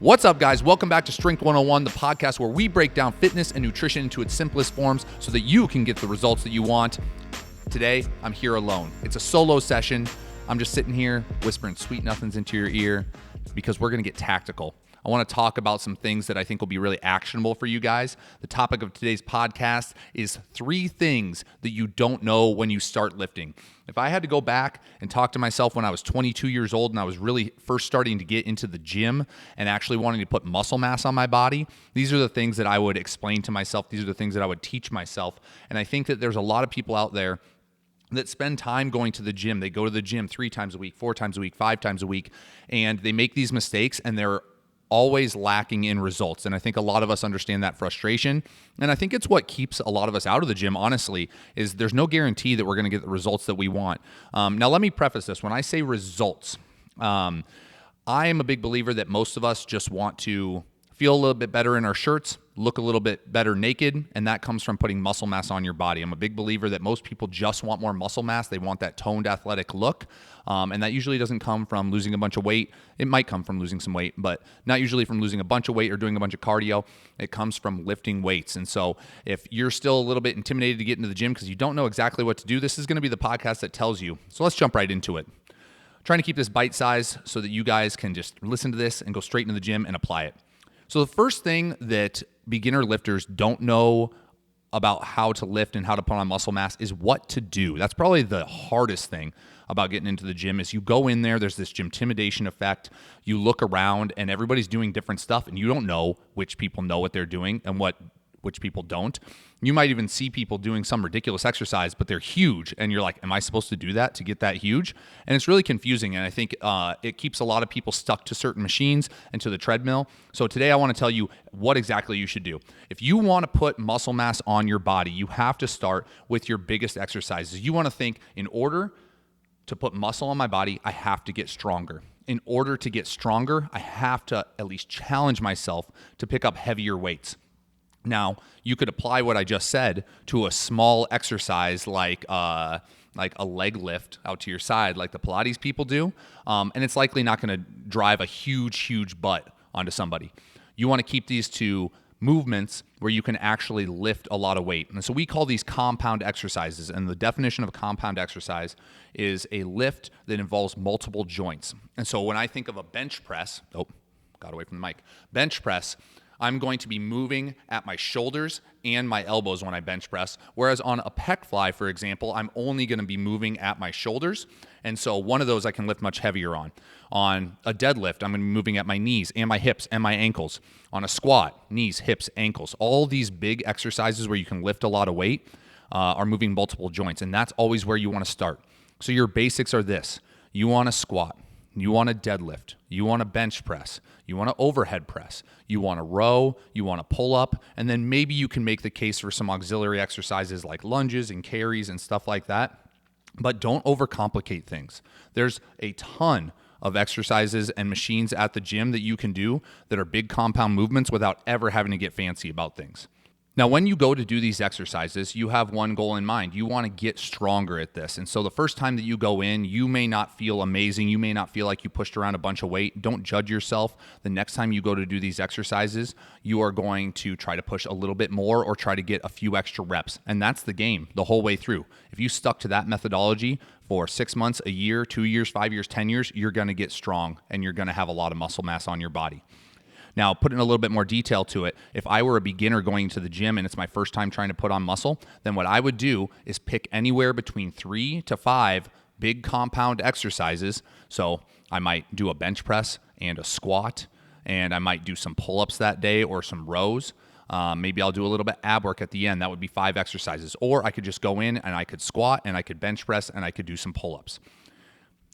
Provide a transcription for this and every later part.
What's up, guys? Welcome back to Strength 101, the podcast where we break down fitness and nutrition into its simplest forms so that you can get the results that you want. Today, I'm here alone. It's a solo session. I'm just sitting here whispering sweet nothings into your ear because we're going to get tactical. I want to talk about some things that I think will be really actionable for you guys. The topic of today's podcast is 3 things that you don't know when you start lifting. If I had to go back and talk to myself when I was 22 years old and I was really first starting to get into the gym and actually wanting to put muscle mass on my body, these are the things that I would explain to myself. These are the things that I would teach myself. And I think that there's a lot of people out there that spend time going to the gym. They go to the gym 3 times a week, 4 times a week, 5 times a week, and they make these mistakes and they're always lacking in results. And I think a lot of us understand that frustration. And I think it's what keeps a lot of us out of the gym, honestly, is there's no guarantee that we're going to get the results that we want. Now, let me preface this. When I say results, I am a big believer that most of us just want to feel a little bit better in our shirts, look a little bit better naked, and that comes from putting muscle mass on your body. I'm a big believer that most people just want more muscle mass. They want that toned athletic look, and that usually doesn't come from losing a bunch of weight. It might come from losing some weight, but not usually from losing a bunch of weight or doing a bunch of cardio. It comes from lifting weights. And so if you're still a little bit intimidated to get into the gym because you don't know exactly what to do, this is going to be the podcast that tells you. So let's jump right into it. Trying to keep this bite-sized so that you guys can just listen to this and go straight into the gym and apply it. So the first thing that beginner lifters don't know about how to lift and how to put on muscle mass is what to do. That's probably the hardest thing about getting into the gym is you go in there, there's this gymtimidation effect. You look around and everybody's doing different stuff and you don't know which people know what they're doing and which people don't. You might even see people doing some ridiculous exercise, but they're huge. And you're like, am I supposed to do that to get that huge? And it's really confusing. And I think it keeps a lot of people stuck to certain machines and to the treadmill. So today I want to tell you what exactly you should do. If you want to put muscle mass on your body, you have to start with your biggest exercises. You want to think, in order to put muscle on my body, I have to get stronger. In order to get stronger, I have to at least challenge myself to pick up heavier weights. Now, you could apply what I just said to a small exercise like a leg lift out to your side like the Pilates people do, and it's likely not going to drive a huge butt onto somebody. You want to keep these to movements where you can actually lift a lot of weight. And so we call these compound exercises, and the definition of a compound exercise is a lift that involves multiple joints. And so when I think of a bench press, got away from the mic, bench press, I'm going to be moving at my shoulders and my elbows when I bench press. Whereas on a pec fly, for example, I'm only going to be moving at my shoulders. And so one of those I can lift much heavier on. On a deadlift, I'm going to be moving at my knees and my hips and my ankles. On a squat, knees, hips, ankles. All these big exercises where you can lift a lot of weight are moving multiple joints. And that's always where you want to start. So your basics are this. You want to squat. You want to deadlift, you want to bench press, you want to overhead press, you want to row, you want to pull up, and then maybe you can make the case for some auxiliary exercises like lunges and carries and stuff like that. But don't overcomplicate things. There's a ton of exercises and machines at the gym that you can do that are big compound movements without ever having to get fancy about things. Now, when you go to do these exercises, you have one goal in mind. You want to get stronger at this. And so the first time that you go in, you may not feel amazing. You may not feel like you pushed around a bunch of weight. Don't judge yourself. The next time you go to do these exercises, you are going to try to push a little bit more or try to get a few extra reps. And that's the game the whole way through. If you stuck to that methodology for 6 months, a year, 2 years, 5 years, 10 years, you're going to get strong and you're going to have a lot of muscle mass on your body. Now, putting a little bit more detail to it, if I were a beginner going to the gym and it's my first time trying to put on muscle, then what I would do is pick anywhere between 3 to 5 big compound exercises. So I might do a bench press and a squat, and I might do some pull-ups that day or some rows. Maybe I'll do a little bit ab work at the end. That would be 5 exercises. Or I could just go in and I could squat and I could bench press and I could do some pull-ups.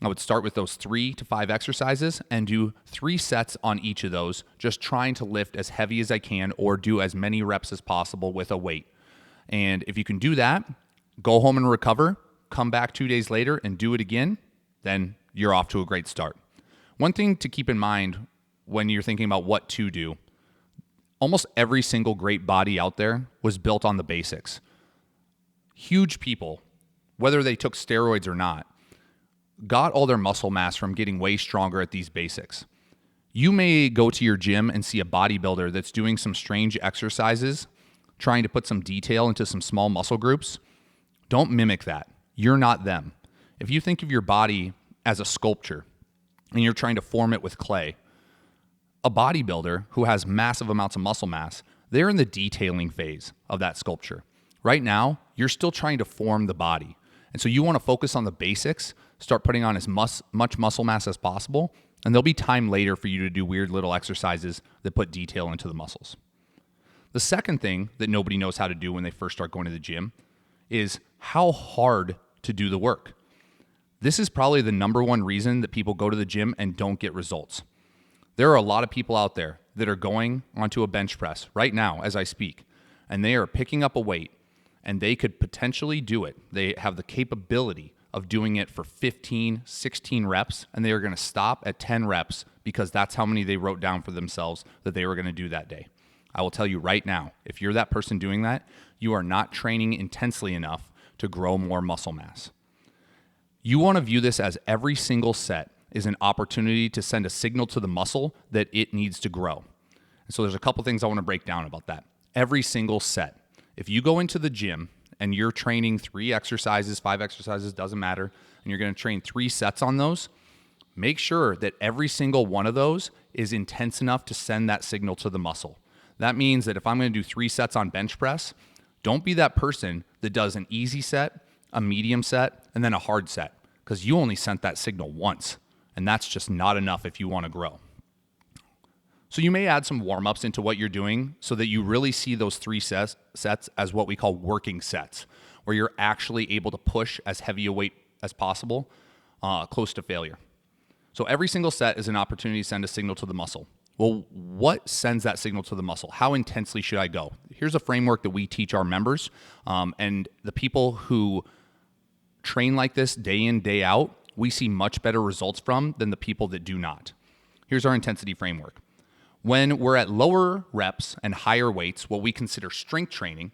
I would start with those 3 to 5 exercises and do 3 sets on each of those, just trying to lift as heavy as I can or do as many reps as possible with a weight. And if you can do that, go home and recover, come back 2 days later and do it again, then you're off to a great start. One thing to keep in mind when you're thinking about what to do, almost every single great body out there was built on the basics. Huge people, whether they took steroids or not, got all their muscle mass from getting way stronger at these basics. You may go to your gym and see a bodybuilder that's doing some strange exercises, trying to put some detail into some small muscle groups. Don't mimic that. You're not them. If you think of your body as a sculpture and you're trying to form it with clay, a bodybuilder who has massive amounts of muscle mass, they're in the detailing phase of that sculpture. Right now, you're still trying to form the body. And so you want to focus on the basics, start putting on as much muscle mass as possible, and there'll be time later for you to do weird little exercises that put detail into the muscles. The second thing that nobody knows how to do when they first start going to the gym is how hard to do the work. This is probably the number one reason that people go to the gym and don't get results. There are a lot of people out there that are going onto a bench press right now as I speak, and they are picking up a weight, and they could potentially do it. They have the capability of doing it for 15, 16 reps, and they are going to stop at 10 reps because that's how many they wrote down for themselves that they were going to do that day. I will tell you right now, if you're that person doing that, you are not training intensely enough to grow more muscle mass. You want to view this as every single set is an opportunity to send a signal to the muscle that it needs to grow. And so there's a couple things I want to break down about that. Every single set. If you go into the gym and you're training 3 exercises, 5 exercises, doesn't matter, and you're going to train 3 sets on those, make sure that every single one of those is intense enough to send that signal to the muscle. That means that if I'm going to do 3 sets on bench press, don't be that person that does an easy set, a medium set, and then a hard set, because you only sent that signal once, and that's just not enough if you want to grow. So you may add some warm-ups into what you're doing so that you really see those 3 sets as what we call working sets, where you're actually able to push as heavy a weight as possible, close to failure. So every single set is an opportunity to send a signal to the muscle. Well, what sends that signal to the muscle? How intensely should I go? Here's a framework that we teach our members, and the people who train like this day in, day out, we see much better results from than the people that do not. Here's our intensity framework. When we're at lower reps and higher weights, what we consider strength training,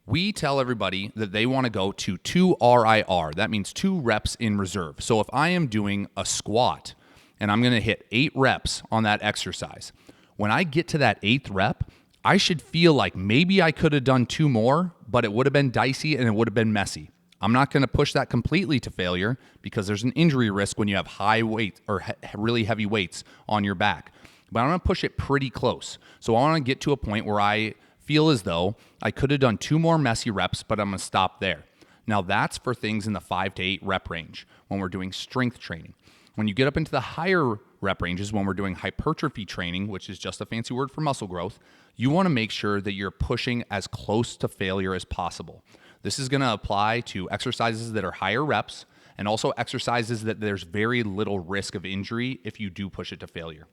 we tell everybody that they want to go to 2 RIR. That means 2 reps in reserve. So if I am doing a squat and I'm going to hit 8 reps on that exercise, when I get to that 8th rep, I should feel like maybe I could have done 2 more, but it would have been dicey and it would have been messy. I'm not going to push that completely to failure because there's an injury risk when you have high weight or really heavy weights on your back. But I'm going to push it pretty close. So I want to get to a point where I feel as though I could have done 2 more messy reps, but I'm going to stop there. Now that's for things in the 5 to 8 rep range when we're doing strength training. When you get up into the higher rep ranges, when we're doing hypertrophy training, which is just a fancy word for muscle growth, you want to make sure that you're pushing as close to failure as possible. This is going to apply to exercises that are higher reps and also exercises that there's very little risk of injury if you do push it to failure.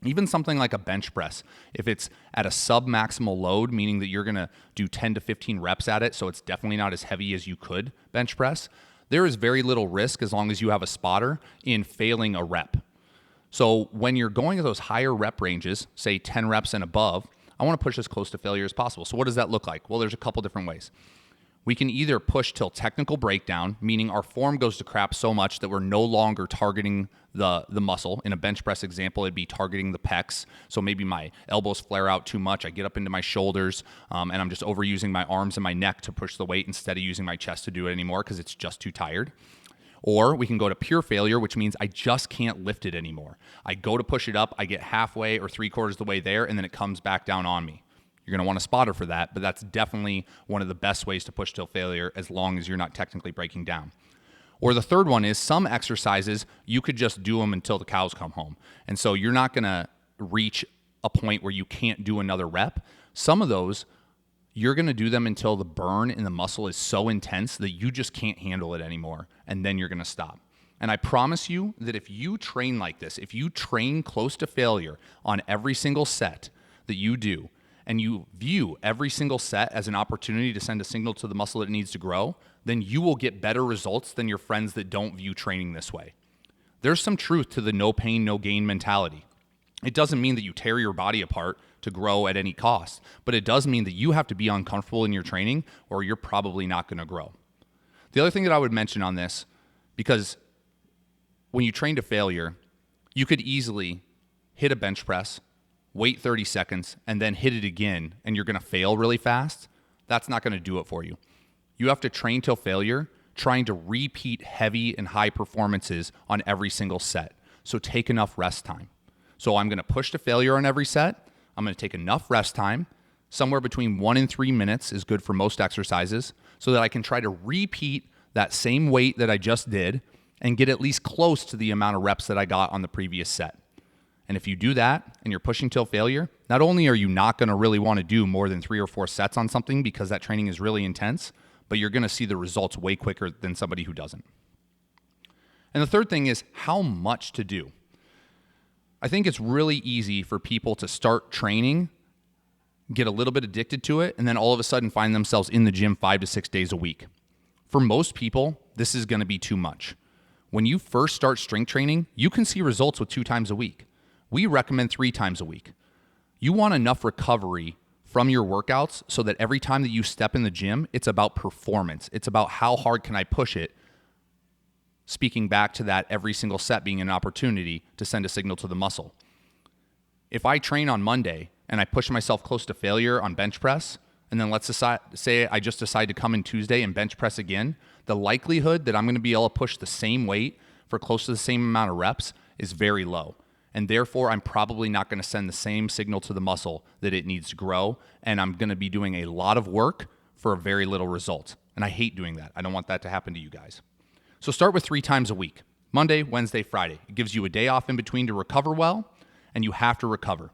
Even something like a bench press, if it's at a sub-maximal load, meaning that you're going to do 10 to 15 reps at it, so it's definitely not as heavy as you could bench press, there is very little risk as long as you have a spotter in failing a rep. So when you're going to those higher rep ranges, say 10 reps and above, I want to push as close to failure as possible. So what does that look like? Well, there's a couple different ways. We can either push till technical breakdown, meaning our form goes to crap so much that we're no longer targeting the muscle. In a bench press example, it'd be targeting the pecs. So maybe my elbows flare out too much. I get up into my shoulders, and I'm just overusing my arms and my neck to push the weight instead of using my chest to do it anymore because it's just too tired. Or we can go to pure failure, which means I just can't lift it anymore. I go to push it up, I get halfway or 3/4 the way there, and then it comes back down on me. You're going to want a spotter for that, but that's definitely one of the best ways to push till failure as long as you're not technically breaking down. Or the third one is some exercises, you could just do them until the cows come home. And so you're not going to reach a point where you can't do another rep. Some of those, you're going to do them until the burn in the muscle is so intense that you just can't handle it anymore, and then you're going to stop. And I promise you that if you train like this, if you train close to failure on every single set that you do, and you view every single set as an opportunity to send a signal to the muscle that it needs to grow, then you will get better results than your friends that don't view training this way. There's some truth to the no pain, no gain mentality. It doesn't mean that you tear your body apart to grow at any cost, but it does mean that you have to be uncomfortable in your training or you're probably not going to grow. The other thing that I would mention on this, because when you train to failure, you could easily hit a bench press, wait 30 seconds, and then hit it again, and you're going to fail really fast, that's not going to do it for you. You have to train till failure, trying to repeat heavy and high performances on every single set. So take enough rest time. So I'm going to push to failure on every set. I'm going to take enough rest time. Somewhere between 1 and 3 minutes is good for most exercises, so that I can try to repeat that same weight that I just did and get at least close to the amount of reps that I got on the previous set. And if you do that and you're pushing till failure, not only are you not going to really want to do more than 3 or 4 sets on something because that training is really intense, but you're going to see the results way quicker than somebody who doesn't. And the third thing is how much to do. I think it's really easy for people to start training, get a little bit addicted to it, and then all of a sudden find themselves in the gym 5 to 6 days a week. For most people, this is going to be too much. When you first start strength training, you can see results with 2 times a week. We recommend 3 times a week. You want enough recovery from your workouts so that every time that you step in the gym, it's about performance. It's about how hard can I push it, speaking back to that every single set being an opportunity to send a signal to the muscle. If I train on Monday and I push myself close to failure on bench press, and then let's say I just decide to come in Tuesday and bench press again, the likelihood that I'm going to be able to push the same weight for close to the same amount of reps is very low. And therefore, I'm probably not going to send the same signal to the muscle that it needs to grow, and I'm going to be doing a lot of work for a very little result. And I hate doing that. I don't want that to happen to you guys. So start with 3 times a week, Monday, Wednesday, Friday. It gives you a day off in between to recover well, and you have to recover.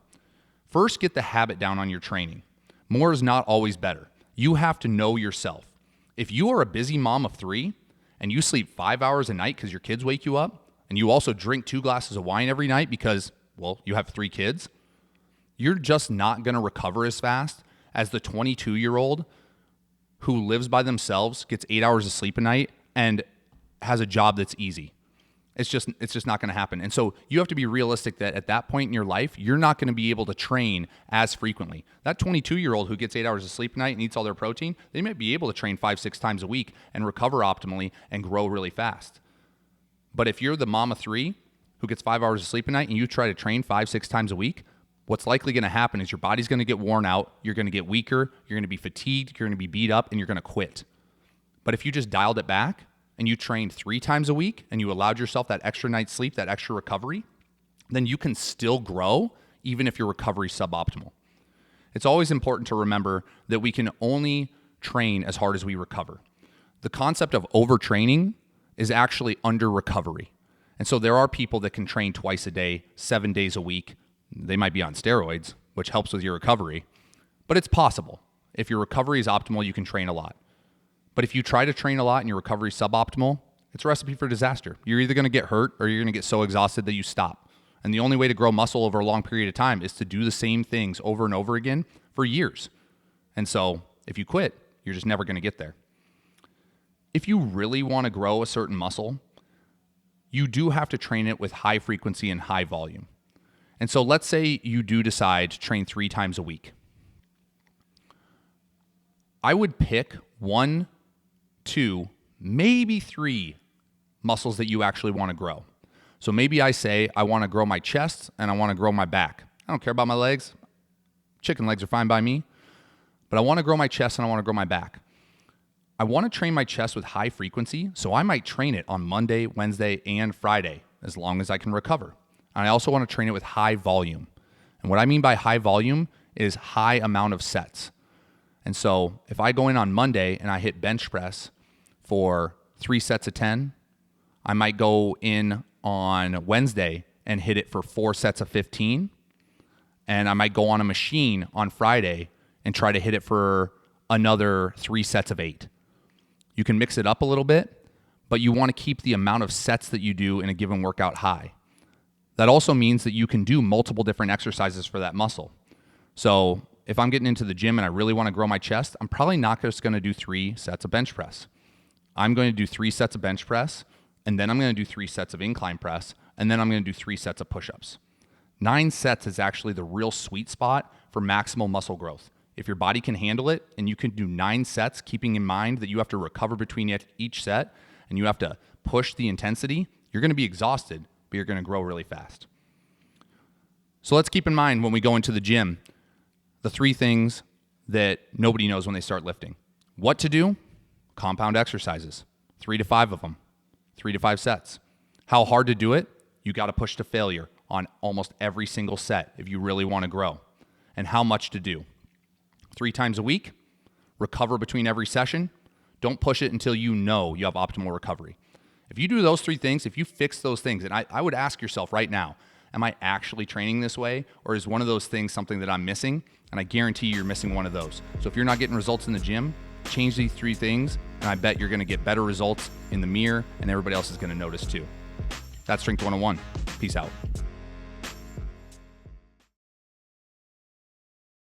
First, get the habit down on your training. More is not always better. You have to know yourself. If you are a busy mom of 3 and you sleep 5 hours a night because your kids wake you up, and you also drink 2 glasses of wine every night because, well, you have 3 kids, you're just not going to recover as fast as the 22-year-old who lives by themselves, gets 8 hours of sleep a night, and has a job that's easy. It's just not going to happen. And so you have to be realistic that at that point in your life, you're not going to be able to train as frequently. That 22-year-old who gets 8 hours of sleep a night and eats all their protein, they might be able to train 5-6 times a week and recover optimally and grow really fast. But if you're the mom of 3 who gets 5 hours of sleep a night and you try to train 5-6 times a week, what's likely going to happen is your body's going to get worn out, you're going to get weaker, you're going to be fatigued, you're going to be beat up, and you're going to quit. But if you just dialed it back and you trained 3 times a week and you allowed yourself that extra night's sleep, that extra recovery, then you can still grow even if your recovery is suboptimal. It's always important to remember that we can only train as hard as we recover. The concept of overtraining is actually under recovery. And so there are people that can train twice a day, 7 days a week. They might be on steroids, which helps with your recovery, but it's possible. If your recovery is optimal, you can train a lot. But if you try to train a lot and your recovery is suboptimal, it's a recipe for disaster. You're either going to get hurt or you're going to get so exhausted that you stop. And the only way to grow muscle over a long period of time is to do the same things over and over again for years. And so if you quit, you're just never going to get there. If you really want to grow a certain muscle, you do have to train it with high frequency and high volume. And so let's say you do decide to train 3 times a week. I would pick 1, 2, maybe 3 muscles that you actually want to grow. So maybe I say I want to grow my chest and I want to grow my back. I don't care about my legs. Chicken legs are fine by me. But I want to grow my chest and I want to grow my back. I want to train my chest with high frequency, so I might train it on Monday, Wednesday, and Friday, as long as I can recover. And I also want to train it with high volume. And what I mean by high volume is high amount of sets. And so if I go in on Monday and I hit bench press for 3 sets of 10, I might go in on Wednesday and hit it for 4 sets of 15. And I might go on a machine on Friday and try to hit it for another 3 sets of 8. You can mix it up a little bit, but you want to keep the amount of sets that you do in a given workout high. That also means that you can do multiple different exercises for that muscle. So if I'm getting into the gym and I really want to grow my chest, I'm probably not just going to do 3 sets of bench press. I'm going to do 3 sets of bench press, and then I'm going to do 3 sets of incline press, and then I'm going to do 3 sets of push-ups. 9 sets is actually the real sweet spot for maximal muscle growth. If your body can handle it and you can do 9 sets, keeping in mind that you have to recover between each set and you have to push the intensity, you're going to be exhausted, but you're going to grow really fast. So let's keep in mind when we go into the gym, the 3 things that nobody knows when they start lifting. What to do? Compound exercises, 3 to 5 of them, 3 to 5 sets. How hard to do it? You got to push to failure on almost every single set if you really want to grow. And how much to do? 3 times a week, recover between every session. Don't push it until you know you have optimal recovery. If you do those 3 things, if you fix those things, and I would ask yourself right now, am I actually training this way? Or is one of those things something that I'm missing? And I guarantee you're missing one of those. So if you're not getting results in the gym, change these 3 things, and I bet you're going to get better results in the mirror, and everybody else is going to notice too. That's Strength 101. Peace out.